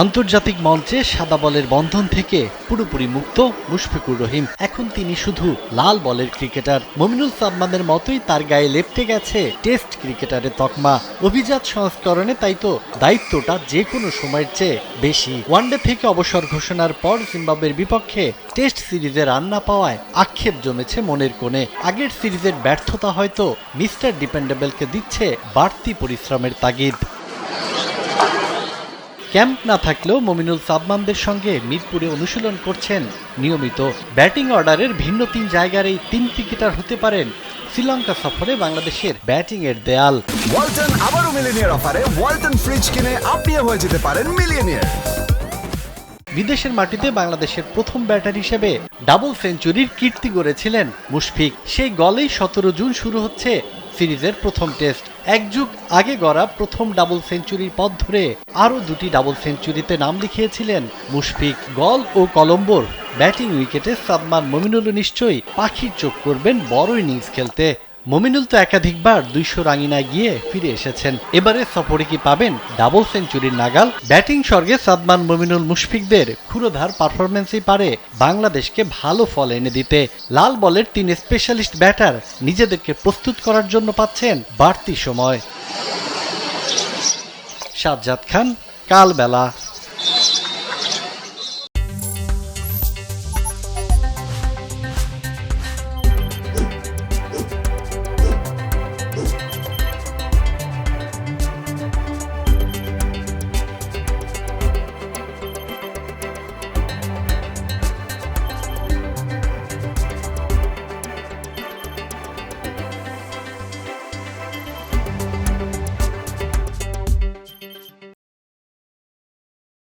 আন্তর্জাতিক মঞ্চে সাদা বলের বন্ধন থেকে পুরোপুরি মুক্ত মুশফিকুর রহিম। এখন তিনি শুধু লাল বলের ক্রিকেটার। মমিনুল সাদমানের মতোই তার গায়ে লেপ্টে গেছে টেস্ট ক্রিকেটারের তকমা। অভিজাত সংস্করণে তাই তো দায়িত্বটা যে কোনো সময়ের চেয়ে বেশি। ওয়ানডে থেকে অবসর ঘোষণার পর জিম্বাবুয়ের বিপক্ষে টেস্ট সিরিজে রান না পাওয়ায় আক্ষেপ জমেছে মনের কোণে। আগের সিরিজের ব্যর্থতা হয়তো মিস্টার ডিপেন্ডেবলকে দিচ্ছে বাড়তি পরিশ্রমের তাগিদ। ক্যাম্প না থাকলেও মমিনুল সাদমানদের সঙ্গে মিরপুরে অনুশীলন করছেন নিয়মিত। ব্যাটিং অর্ডারের ভিন্ন তিন জায়গার এই তিন ক্রিকেটার হতে পারেন শ্রীলঙ্কা সফরে বাংলাদেশের ব্যাটিং এর দেয়াল। ওয়ালটন আবারও মিলিয়নিয়ার অফারে ওয়ালটন ফ্রিজ কিনে আপনিও হয়ে যেতে পারেন মিলিয়নিয়ার। বিদেশের মাটিতে বাংলাদেশের প্রথম ব্যাটার হিসেবে ডাবল সেঞ্চুরির কীর্তি গড়েছিলেন মুশফিক। সেই গলেই 17 জুন শুরু হচ্ছে সিরিজের প্রথম টেস্ট। এক যুগ আগে গড়া প্রথম ডাবল সেঞ্চুরির পথ ধরে আরও দুটি ডাবল সেঞ্চুরিতে নাম লিখিয়েছিলেন মুশফিক। গল ও কলম্বোর ব্যাটিং উইকেটে সাদমান মমিনুল নিশ্চয়ই পাখির চোখ করবেন বড় ইনিংস খেলতে। মমিনুল তো একাধিকবার 200 রাঙিনায় গিয়ে ফিরে এসেছেন। এবারে সফরে কি পাবেন ডাবল সেঞ্চুরির নাগাল? ব্যাটিং স্বর্গে সাদমান মমিনুল মুশফিকদের ক্ষুরোধার পারফরমেন্সই পারে বাংলাদেশকে ভালো ফল এনে দিতে। লাল বলের 3 স্পেশালিস্ট ব্যাটার নিজেদেরকে প্রস্তুত করার জন্য পাচ্ছেন বাড়তি সময়। সাজ্জাদ খান, কালবেলা।